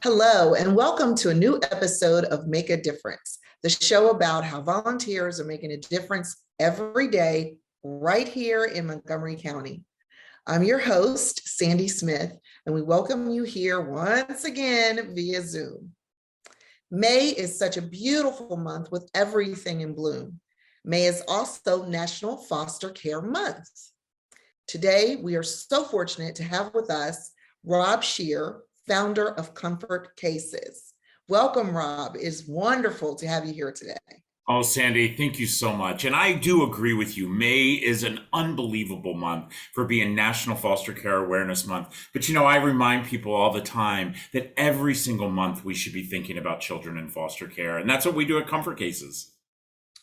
Hello, and welcome to a new episode of Make a Difference, the show about how volunteers are making a difference every day right here in Montgomery County. I'm your host, Sandy Smith, and we welcome you here once again via Zoom. May is such a beautiful month with everything in bloom. May is also National Foster Care Month. Today, we are so fortunate to have with us Rob Scheer, founder of Comfort Cases. Welcome, Rob. It's wonderful to have you here today. Oh, Sandy, thank you so much. And I do agree with you. May is an unbelievable month for being National Foster Care Awareness Month. But I remind people all the time that every single month we should be thinking about children in foster care. And that's what we do at Comfort Cases.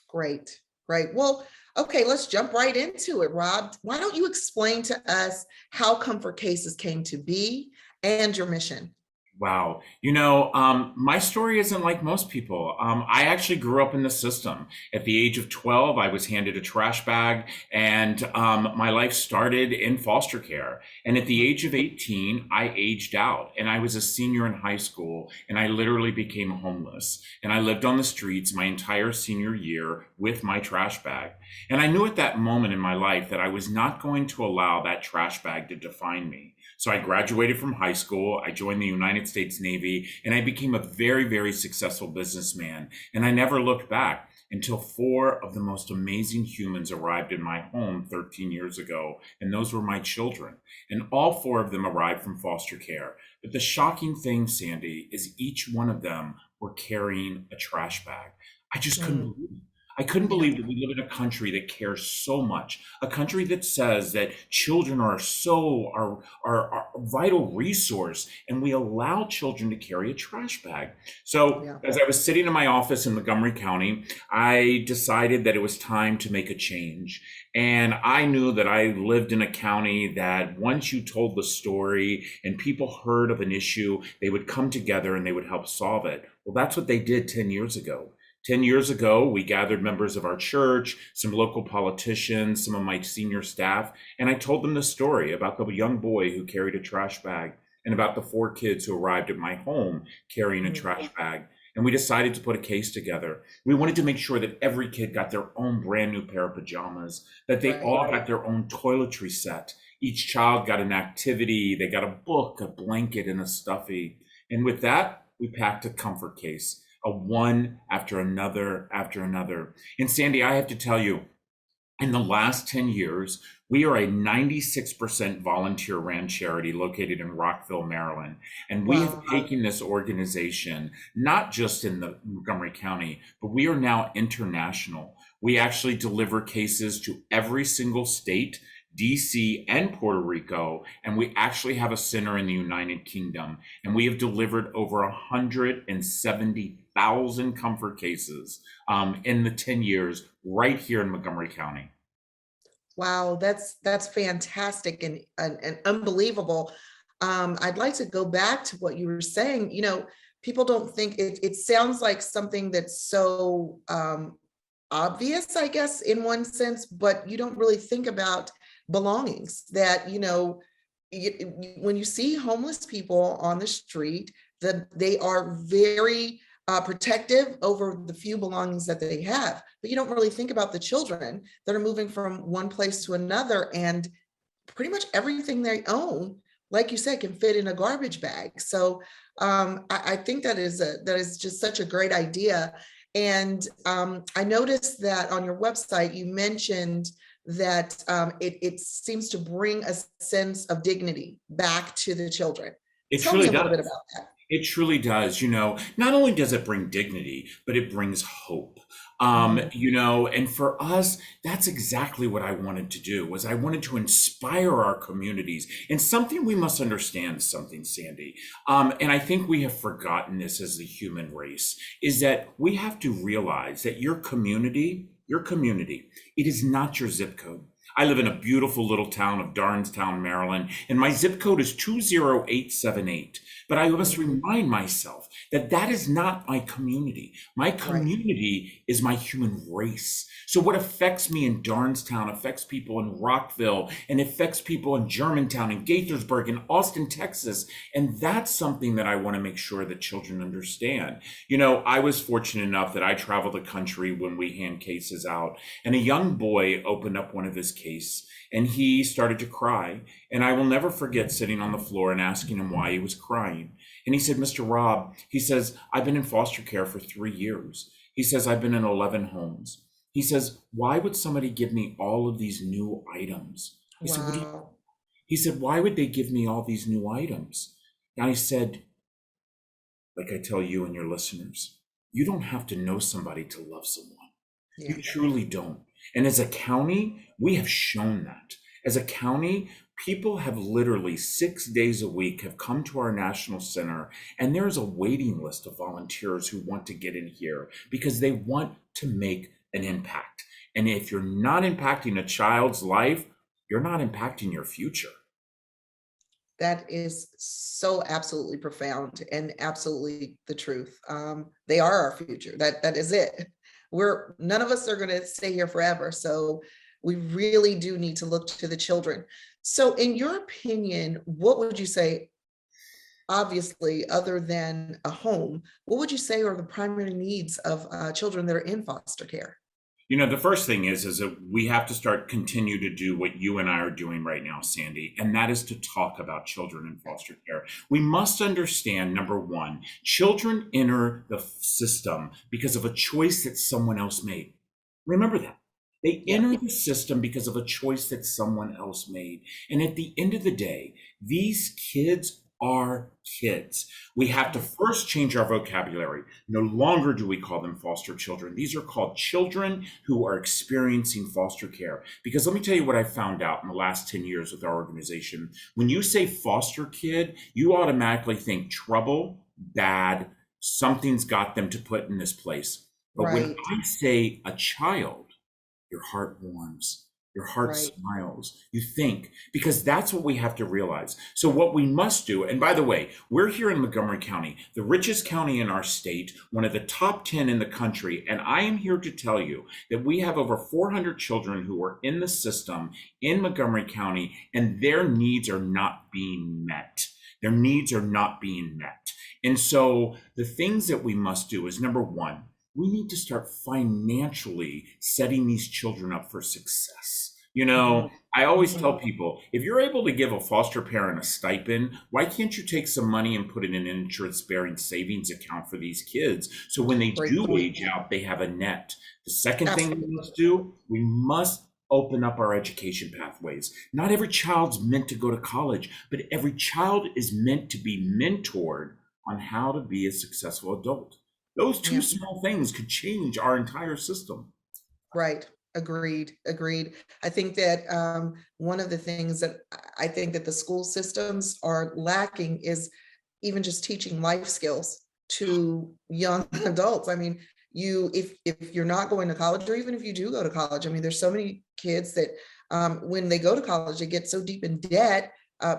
Great. Well, okay, let's jump right into it, Rob. Why don't you explain to us how Comfort Cases came to be and your mission? Wow. My story isn't like most people. I actually grew up in the system. At the age of 12, I was handed a trash bag, and my life started in foster care. And at the age of 18, I aged out, and I was a senior in high school, and I literally became homeless. And I lived on the streets my entire senior year with my trash bag. And I knew at that moment in my life that I was not going to allow that trash bag to define me. So I graduated from high school, I joined the United States Navy, and I became a very, very successful businessman. And I never looked back until four of the most amazing humans arrived in my home 13 years ago, and those were my children. And all four of them arrived from foster care. But the shocking thing, Sandy, is each one of them were carrying a trash bag. I just couldn't believe it. I couldn't believe that we live in a country that cares so much, a country that says that children are our vital resource, and we allow children to carry a trash bag. So as I was sitting in my office in Montgomery County, I decided that it was time to make a change. And I knew that I lived in a county that once you told the story and people heard of an issue, they would come together and they would help solve it. Well, that's what they did 10 years ago. 10 years ago, we gathered members of our church, some local politicians, some of my senior staff, and I told them the story about the young boy who carried a trash bag and about the four kids who arrived at my home carrying a trash bag. And we decided to put a case together. We wanted to make sure that every kid got their own brand new pair of pajamas, that they all got their own toiletry set. Each child got an activity, they got a book, a blanket, and a stuffy. And with that, we packed a comfort case. A one after another after another. And Sandy, I have to tell you, in the last 10 years, we are a 96% volunteer ran charity located in Rockville, Maryland. And we have taken this organization, not just in the Montgomery County, but we are now international. We actually deliver cases to every single state, DC and Puerto Rico, and we actually have a center in the United Kingdom, and we have delivered over 170,000 comfort cases in the 10 years right here in Montgomery County. Wow, that's fantastic and unbelievable. I'd like to go back to what you were saying. People don't think it sounds like something that's so obvious, I guess, in one sense, but you don't really think about belongings that, when you see homeless people on the street, that they are very protective over the few belongings that they have, but you don't really think about the children that are moving from one place to another, and pretty much everything they own, like you said, can fit in a garbage bag. So I think that is just such a great idea. And I noticed that on your website, you mentioned that it seems to bring a sense of dignity back to the children. Tell me a little bit about that. It truly does. Not only does it bring dignity, but it brings hope. And for us, that's exactly what I wanted to do. Was I wanted to inspire our communities. And something we must understand, Sandy, and I think we have forgotten this as the human race, is that we have to realize that your community, it is not your zip code. I live in a beautiful little town of Darnestown, Maryland, and my zip code is 20878. But I must Mhm. remind myself that that is not my community. My Right. community is my human race. So what affects me in Darnestown affects people in Rockville and affects people in Germantown and Gaithersburg and Austin, Texas. And that's something that I want to make sure that children understand. I was fortunate enough that I traveled the country when we hand cases out, and a young boy opened up one of his case and he started to cry. And I will never forget sitting on the floor and asking him why he was crying. And he said, Mr. Rob, he says, I've been in foster care for 3 years. He says, I've been in 11 homes. He says, why would somebody give me all of these new items? He said, what do you, Wow. he said, why would they give me all these new items? And I said, like I tell you and your listeners, you don't have to know somebody to love someone. You Yeah. truly don't. And as a county, we have shown that. As a county, people have literally 6 days a week have come to our national center, and there's a waiting list of volunteers who want to get in here because they want to make an impact. And if you're not impacting a child's life, you're not impacting your future. That is so absolutely profound and absolutely the truth. They are our future. That is it. We're none of us are going to stay here forever. So we really do need to look to the children. So, in your opinion, what would you say? Obviously, other than a home, what would you say are the primary needs of children that are in foster care? The first thing is that we have to continue to do what you and I are doing right now, Sandy, and that is to talk about children in foster care. We must understand, number one, children enter the system because of a choice that someone else made. Remember that. They Yep. enter the system because of a choice that someone else made. And at the end of the day, these kids are kids. We have to first change our vocabulary. No longer do we call them foster children. These are called children who are experiencing foster care. Because let me tell you what I found out in the last 10 years with our organization. When you say foster kid, you automatically think trouble, bad, something's got them to put in this place. But when Right. I say a child, your heart warms, your heart Right. smiles, you think, because that's what we have to realize. So what we must do, and by the way, we're here in Montgomery County, the richest county in our state, one of the top 10 in the country, and I am here to tell you that we have over 400 children who are in the system in Montgomery County, and their needs are not being met. Their needs are not being met. And so the things that we must do is, number one, we need to start financially setting these children up for success. Mhm. I always Mhm. tell people, if you're able to give a foster parent a stipend, why can't you take some money and put it in an interest bearing savings account for these kids? So when they Great do point. age out, they have a net. The second thing we Absolutely. must do, we must open up our education pathways. Not every child's meant to go to college, but every child is meant to be mentored on how to be a successful adult. Those two Yeah. small things could change our entire system. Right. Agreed. Agreed. I think that one of the things that I think that the school systems are lacking is even just teaching life skills to young adults. I mean, if you're not going to college, or even if you do go to college, I mean, there's so many kids that when they go to college, they get so deep in debt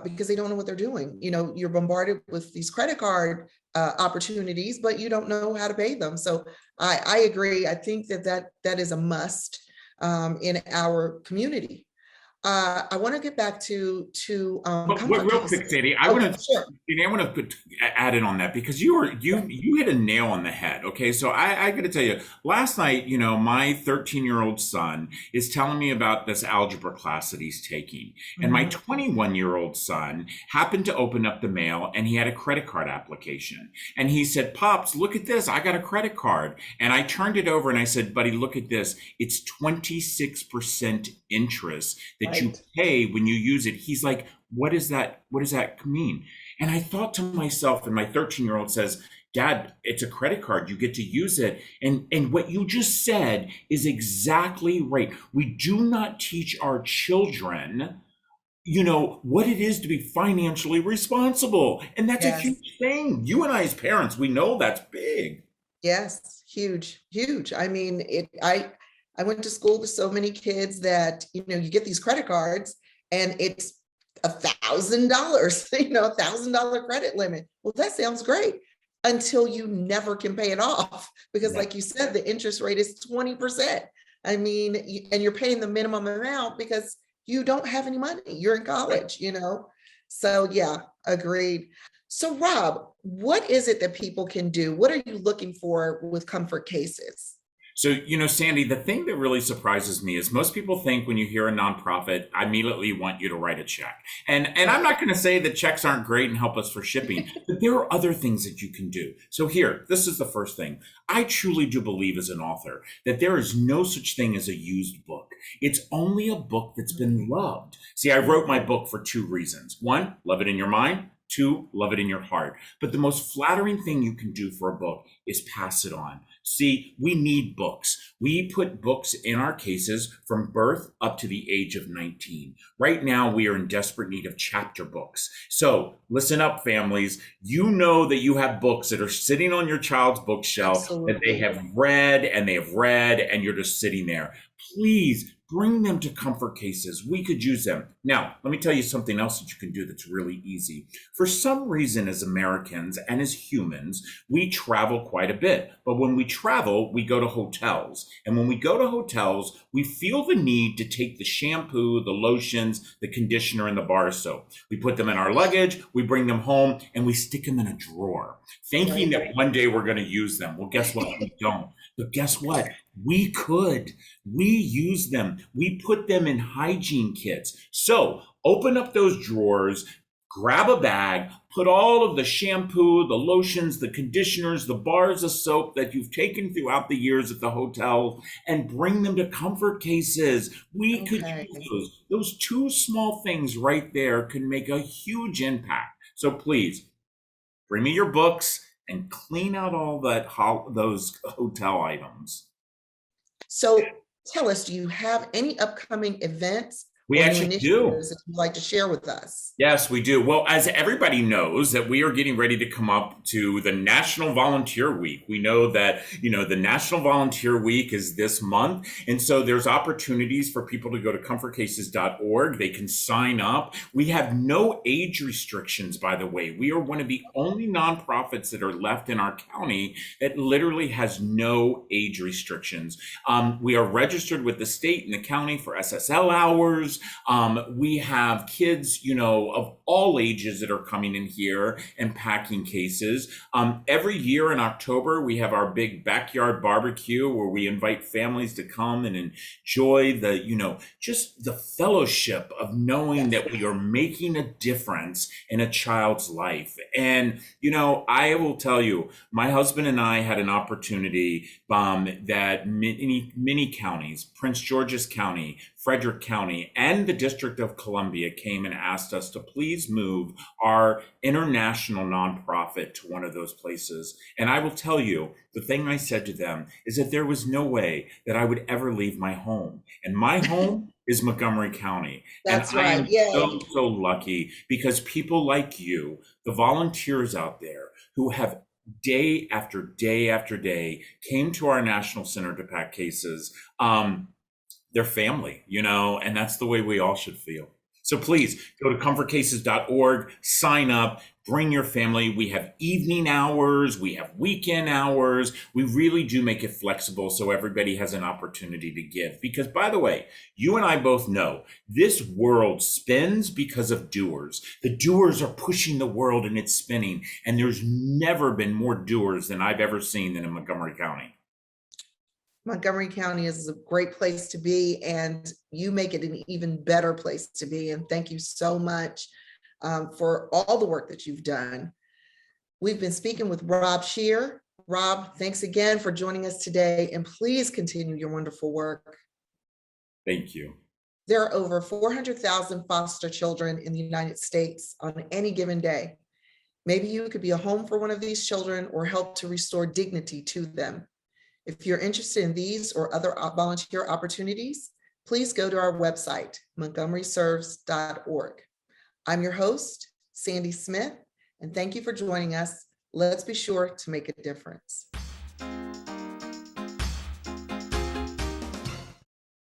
because they don't know what they're doing. You're bombarded with these credit card opportunities, but you don't know how to pay them. So I agree. I think that is a must in our community. I want to get back to But comfort real quick, cases. Sadie, Okay, sure. I want to add in on that because you hit a nail on the head. Okay, so I got to tell you, last night, my 13-year-old son is telling me about this algebra class that he's taking, and my Mhm. 21-year-old son happened to open up the mail and he had a credit card application, and he said, "Pops, look at this! I got a credit card." And I turned it over and I said, "Buddy, look at this! It's 26% interest that you Right. pay when you use it." He's like, "What is that? What does that mean?" And I thought to myself, and my 13-year-old says, "Dad, it's a credit card. You get to use it." And what you just said is exactly right. We do not teach our children, what it is to be financially responsible. And that's a Yes. huge thing. You and I as parents, we know that's big. Yes. Huge. Huge. I mean, I went to school with so many kids that, you get these credit cards and it's $1,000, $1,000 credit limit. Well, that sounds great until you never can pay it off because, Right. like you said, the interest rate is 20%. I mean, and you're paying the minimum amount because you don't have any money. You're in college. So yeah, agreed. So Rob, what is it that people can do? What are you looking for with comfort cases? So, Sandy, the thing that really surprises me is most people think when you hear a nonprofit, I immediately want you to write a check. And I'm not going to say that checks aren't great and help us for shipping, but there are other things that you can do. So here, this is the first thing. I truly do believe as an author that there is no such thing as a used book. It's only a book that's been loved. See, I wrote my book for two reasons. One, love it in your mind. Two, love it in your heart. But the most flattering thing you can do for a book is pass it on. See, we need books. We put books in our cases from birth up to the age of 19. Right now, we are in desperate need of chapter books. So listen up, families. You know that you have books that are sitting on your child's bookshelf that they Absolutely. have read and they have read, and you're just sitting there. Please bring them to comfort cases. We could use them. Now, let me tell you something else that you can do that's really easy. For some reason, as Americans and as humans, we travel quite a bit. But when we travel, we go to hotels. And when we go to hotels, we feel the need to take the shampoo, the lotions, the conditioner, and the bar soap. We put them in our luggage, we bring them home, and we stick them in a drawer, thinking Right. that one day we're going to use them. Well, guess what? We don't. But guess what? We could. We use them. We put them in hygiene kits. So open up those drawers, grab a bag, put all of the shampoo, the lotions, the conditioners, the bars of soap that you've taken throughout the years at the hotel, and bring them to comfort cases. We could Okay. use those. Those two small things right there can make a huge impact. So please bring me your books and clean out all those hotel items. So tell us, do you have any upcoming events We or new actually do. initiatives that you'd like to share with us? Yes, we do. Well, as everybody knows, that we are getting ready to come up to the National Volunteer Week. We know that, the National Volunteer Week is this month. And so there's opportunities for people to go to comfortcases.org. They can sign up. We have no age restrictions, by the way. We are one of the only nonprofits that are left in our county that literally has no age restrictions. We are registered with the state and the county for SSL hours. We have kids, of all ages that are coming in here and packing cases. Every year in October, we have our big backyard barbecue where we invite families to come and enjoy just the fellowship of knowing that we are making a difference in a child's life. And, I will tell you, my husband and I had an opportunity that many counties, Prince George's County, Frederick County, and the District of Columbia came and asked us to please move our international nonprofit to one of those places. And I will tell you, the thing I said to them is that there was no way that I would ever leave my home. And my home is Montgomery County. And That's I right. am Yay. so lucky because people like you, the volunteers out there who have day after day after day came to our national center to pack cases, their family, and that's the way we all should feel. So please go to comfortcases.org, sign up, bring your family. We have evening hours, we have weekend hours. We really do make it flexible so everybody has an opportunity to give. Because by the way, you and I both know this world spins because of doers. The doers are pushing the world and it's spinning. And there's never been more doers than I've ever seen in Montgomery County. Montgomery County is a great place to be, and you make it an even better place to be. And thank you so much for all the work that you've done. We've been speaking with Rob Scheer. Rob, thanks again for joining us today, and please continue your wonderful work. Thank you. There are over 400,000 foster children in the United States on any given day. Maybe you could be a home for one of these children or help to restore dignity to them. If you're interested in these or other volunteer opportunities, please go to our website, montgomeryserves.org. I'm your host, Sandy Smith, and thank you for joining us. Let's be sure to make a difference.